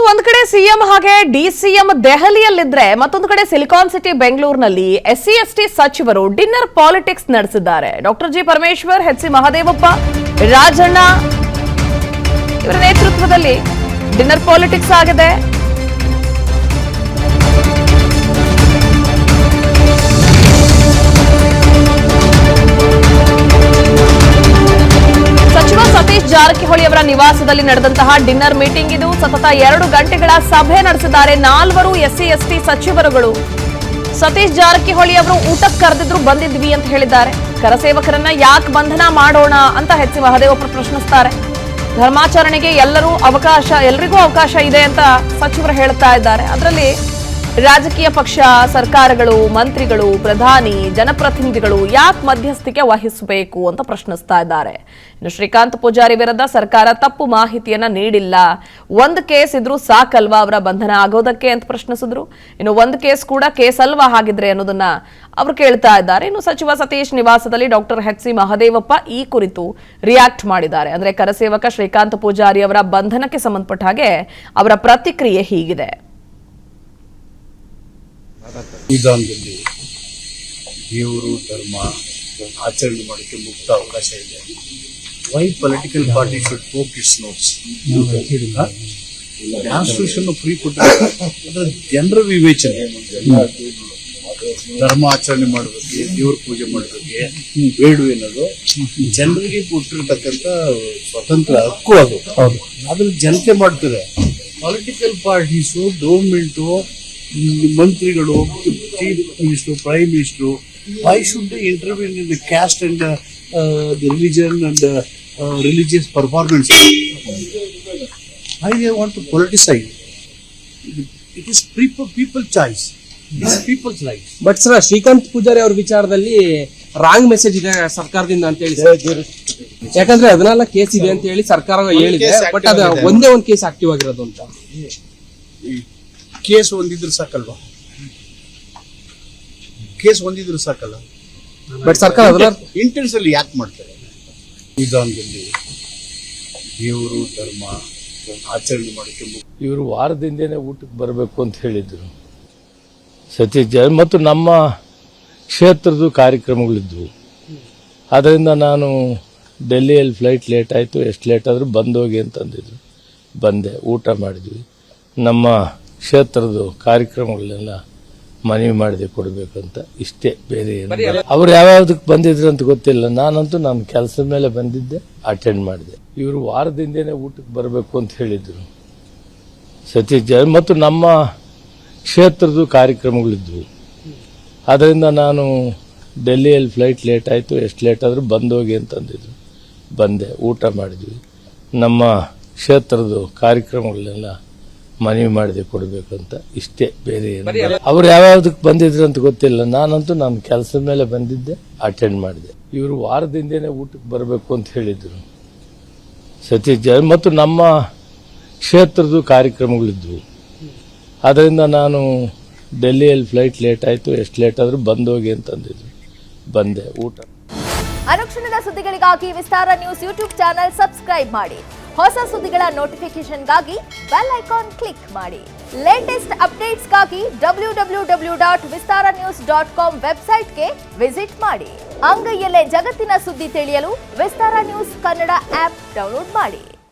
ಒಂದ್ ಕಡೆ ಸಿಎಂ ಹಾಗೆ ಡಿಸಿಎಂ ದೆಹಲಿಯಲ್ಲಿದ್ರೆ ಮತ್ತೊಂದು ಕಡೆ ಸಿಲಿಕಾನ್ ಸಿಟಿ ಬೆಂಗಳೂರಿನಲ್ಲಿ ಎಸ್ಸಿ ಎಸ್ಟಿ ಸಚಿವರು ಡಿನ್ನರ್ ಪಾಲಿಟಿಕ್ಸ್ ನಡೆಸಿದ್ದಾರೆ. Doctor G Parameshwar, H C. Mahadevappa, Rajanna ಇವರ ನೇತೃತ್ವದಲ್ಲಿ ಡಿನ್ನರ್ ಪಾಲಿಟಿಕ್ಸ್ ಆಗಿದೆ. ಸಚಿವ ಸತೀಶ್ ಜಾರಕಿಹೊಳಿ ಅವರ ನಿವಾಸದಲ್ಲಿ ನಡೆದಂತಹ ಡಿನ್ನರ್ ಮೀಟಿಂಗ್ ಇದು. ಸತತ 2 ಗಂಟೆಗಳ ಸಭೆ ನಡೆಸಿದ್ದಾರೆ 4 ಎಸ್ಸಿ ಎಸ್ಟಿ ಸಚಿವರುಗಳು. ಸತೀಶ್ ಜಾರಕಿಹೊಳಿ ಅವರು ಊಟಕ್ಕೆ ಕರೆದಿದ್ರು, ಬಂದಿದ್ವಿ ಅಂತ ಹೇಳಿದ್ದಾರೆ. ಕರಸೇವಕರನ್ನ ಯಾಕೆ ಬಂಧನ ಮಾಡೋಣ ಅಂತ ಎಚ್.ಸಿ. ಮಹದೇವಪ್ಪ ಪ್ರಶ್ನಿಸ್ತಾರೆ. ಧರ್ಮಾಚರಣೆಗೆ ಎಲ್ರಿಗೂ ಅವಕಾಶ ಇದೆ ಅಂತ ಸಚಿವರು ಹೇಳ್ತಾ ಇದ್ದಾರೆ. ಅದರಲ್ಲಿ ರಾಜಕೀಯ ಪಕ್ಷ, ಸರ್ಕಾರಗಳು, ಮಂತ್ರಿಗಳು, ಪ್ರಧಾನಿ, ಜನಪ್ರತಿನಿಧಿಗಳು ಯಾಕೆ ಮಧ್ಯಸ್ಥಿಕೆ ವಹಿಸಬೇಕು ಅಂತ ಪ್ರಶ್ನಿಸ್ತಾ ಇದ್ದಾರೆ. ಇನ್ನು ಶ್ರೀಕಾಂತ್ ಪೂಜಾರಿ ವಿರುದ್ಧ ಸರ್ಕಾರ ತಪ್ಪು ಮಾಹಿತಿಯನ್ನ ನೀಡಿಲ್ಲ, ಒಂದು ಕೇಸ್ ಇದ್ರೂ ಸಾಕಲ್ವಾ ಅವರ ಬಂಧನ ಆಗೋದಕ್ಕೆ ಅಂತ ಪ್ರಶ್ನಿಸಿದ್ರು. ಇನ್ನು ಒಂದು ಕೇಸ್ ಕೂಡ ಕೇಸ್ ಅಲ್ವಾ ಹಾಗಿದ್ರೆ ಅನ್ನೋದನ್ನ ಅವರು ಕೇಳ್ತಾ ಇದ್ದಾರೆ. ಇನ್ನು ಸಚಿವ ಸತೀಶ್ ನಿವಾಸದಲ್ಲಿ ಡಾಕ್ಟರ್ ಎಚ್.ಸಿ. ಮಹದೇವಪ್ಪ ಈ ಕುರಿತು ರಿಯಾಕ್ಟ್ ಮಾಡಿದ್ದಾರೆ. ಅಂದ್ರೆ ಕರಸೇವಕ ಶ್ರೀಕಾಂತ್ ಪೂಜಾರಿ ಅವರ ಬಂಧನಕ್ಕೆ ಸಂಬಂಧಪಟ್ಟ ಹಾಗೆ ಅವರ ಪ್ರತಿಕ್ರಿಯೆ ಹೀಗಿದೆ. ಸಂವಿಧಾನದಲ್ಲಿ ದೇವರು ಧರ್ಮ ಆಚರಣೆ ಮಾಡೋಕ್ಕೆ ಮುಕ್ತ ಅವಕಾಶ ಇದೆ. Why political party should cope its notes? Constitution free ಕೊಟ್ಟಿದ್ದಾರೆ, ಜನರ ವಿವೇಚನೆ. ಧರ್ಮ ಆಚರಣೆ ಮಾಡೋದಕ್ಕೆ, ದೇವ್ರ ಪೂಜೆ ಮಾಡೋದಕ್ಕೆ ಬೇಡು ಅನ್ನೋದು ಜನರಿಗೆ ಕೊಟ್ಟಿರ್ತಕ್ಕಂಥ ಸ್ವತಂತ್ರ ಹಕ್ಕು. ಅದು ಅದನ್ನ ಜನತೆ ಮಾಡ್ತಾರೆ. ಪೊಲಿಟಿಕಲ್ ಪಾರ್ಟೀಸು, ಗೌರ್ಮೆಂಟು, ಮಂತ್ರಿಗಳು, chief minister, prime minister, why should they intervene in the caste and the religion and religious performance? Why they want to politicize? It is people's choice. It is people's right. But sir, Srikanth Poojari ಅವ್ರ ವಿಚಾರದಲ್ಲಿ wrong message ಇದೆ ಸರ್ಕಾರದಿಂದ ಅಂತ ಹೇಳಿ. ಯಾಕಂದ್ರೆ 14 case ಇದೆ ಅಂತ ಹೇಳಿ ಸರ್ಕಾರ ಹೇಳಿದೆ, ಬಟ್ ಅದು ಒಂದೇ ಒಂದು ಕೇಸ್ ಆಕ್ಟಿವ್ ಆಗಿರೋದು ಅಂತ. ಕೇಸ್ ಒಂದಿದ್ರು ಸಾಕಲ್ವಾ? ಕೇಸ್ ಒಂದಿದ್ರು ಸಾಕಲ್ಲ. ಬಟ್ ಸರ್ಕಾರ ಇಂಟೆನ್ಸಲ್ಲಿ ಯಾಕೆ ಮಾಡ್ತಾರೆ? ಸಂವಿಧಾನದಲ್ಲಿ ದೇವರು ಧರ್ಮ ಆಚರಣೆ ಮಾಡೋಕ್ಕೆ ಇವರು ವಾರದಿಂದನೇ ಊಟಕ್ಕೆ ಬರಬೇಕು ಅಂತ ಹೇಳಿದ್ರು ಸತೀಶ್ ಜಾರಕಿಹೊಳಿ. ಮತ್ತು ನಮ್ಮ ಕ್ಷೇತ್ರದ ಕಾರ್ಯಕ್ರಮಗಳಿದ್ವು. ಅದರಿಂದ ನಾನು ಡೆಲ್ಲಿಯಲ್ಲಿ ಫ್ಲೈಟ್ ಲೇಟ್ ಆಯಿತು, ಎಷ್ಟು ಲೇಟ್ ಆದರೂ ಬಂದೋಗಿ ಅಂತಂದಿದ್ರು. ಬಂದೆ, ಊಟ ಮಾಡಿದ್ವಿ. ನಮ್ಮ ಕ್ಷೇತ್ರದ ಕಾರ್ಯಕ್ರಮಗಳನ್ನೆಲ್ಲ ಮನವಿ ಮಾಡಿದೆ ಕೊಡಬೇಕಂತ, ಇಷ್ಟೇ, ಬೇರೆ ಏನು. ಅವ್ರು ಯಾವ್ಯಾವ್ದಕ್ಕೆ ಬಂದಿದ್ರು ಅಂತ ಗೊತ್ತಿಲ್ಲ. ನಾನಂತೂ ನನ್ನ ಕೆಲಸದ ಮೇಲೆ ಬಂದಿದ್ದೆ, ಅಟೆಂಡ್ ಮಾಡಿದೆ. ಇವರು ವಾರದಿಂದನೇ ಊಟಕ್ಕೆ ಬರಬೇಕು ಅಂತ ಹೇಳಿದ್ರು ಸತೀಶ್ ಜಾರಕಿಹೊಳಿ. ಮತ್ತು ನಮ್ಮ ಕ್ಷೇತ್ರದ ಕಾರ್ಯಕ್ರಮಗಳಿದ್ವು. ಅದರಿಂದ ನಾನು ಡೆಲ್ಲಿಯಲ್ಲಿ ಫ್ಲೈಟ್ ಲೇಟ್ ಆಯಿತು, ಎಷ್ಟು ಲೇಟ್ ಆದರೂ ಬಂದೋಗಿ ಅಂತಂದಿದ್ರು. ಬಂದೆ, ಊಟ ಮಾಡಿದ್ವಿ. ನಮ್ಮ ಕ್ಷೇತ್ರದ ಕಾರ್ಯಕ್ರಮಗಳನ್ನೆಲ್ಲ ಮನವಿ ಮಾಡಿದೆ ಕೊಡಬೇಕಂತ, ಇಷ್ಟೇ, ಬೇರೆ ಏನು. ಅವ್ರು ಯಾವ್ಯಾವ್ದಕ್ಕೆ ಬಂದಿದ್ರು ಅಂತ ಗೊತ್ತಿಲ್ಲ. ನಾನಂತೂ ನನ್ನ ಕೆಲಸದ ಮೇಲೆ ಬಂದಿದ್ದೆ, ಅಟೆಂಡ್ ಮಾಡಿದೆ. ಇವರು ವಾರದಿಂದನೇ ಊಟಕ್ಕೆ ಬರಬೇಕು ಅಂತ ಹೇಳಿದ್ರು ಸತೀಶ್ ಜಾರಕಿಹೊಳಿ. ಮತ್ತು ನಮ್ಮ ಕ್ಷೇತ್ರದ ಕಾರ್ಯಕ್ರಮಗಳಿದ್ವು. ಅದರಿಂದ ನಾನು ಡೆಲ್ಲಿಯಲ್ಲಿ ಫ್ಲೈಟ್ ಲೇಟ್ ಆಯಿತು, ಎಷ್ಟು ಲೇಟ್ ಆದರೂ ಬಂದೋಗಿ ಅಂತಂದಿದ್ರು. ಬಂದೆ, ಊಟ. ಅನುಕ್ಷಣದ ಸುದ್ದಿಗಳಿಗಾಗಿ ವಿಸ್ತಾರ ನ್ಯೂಸ್ ಯೂಟ್ಯೂಬ್ ಚಾನೆಲ್ ಸಬ್ಸ್ಕ್ರೈಬ್ ಮಾಡಿ. ಹೊಸ ಸುದ್ದಿಗಳ ನೋಟಿಫಿಕೇಶನ್ಗಾಗಿ ಬೆಲ್ ಐಕಾನ್ ಕ್ಲಿಕ್ ಮಾಡಿ. ಲೇಟೆಸ್ಟ್ ಅಪ್ಡೇಟ್ಸ್ಗಾಗಿ www.vistaranews.com ವೆಬ್ಸೈಟ್ಗೆ ವಿಸಿಟ್ ಮಾಡಿ. ಅಂಗೈಯಲ್ಲೇ ಜಗತ್ತಿನ ಸುದ್ದಿ ತಿಳಿಯಲು ವಿಸ್ತಾರ ನ್ಯೂಸ್ ಕನ್ನಡ ಆಪ್ ಡೌನ್ಲೋಡ್ ಮಾಡಿ.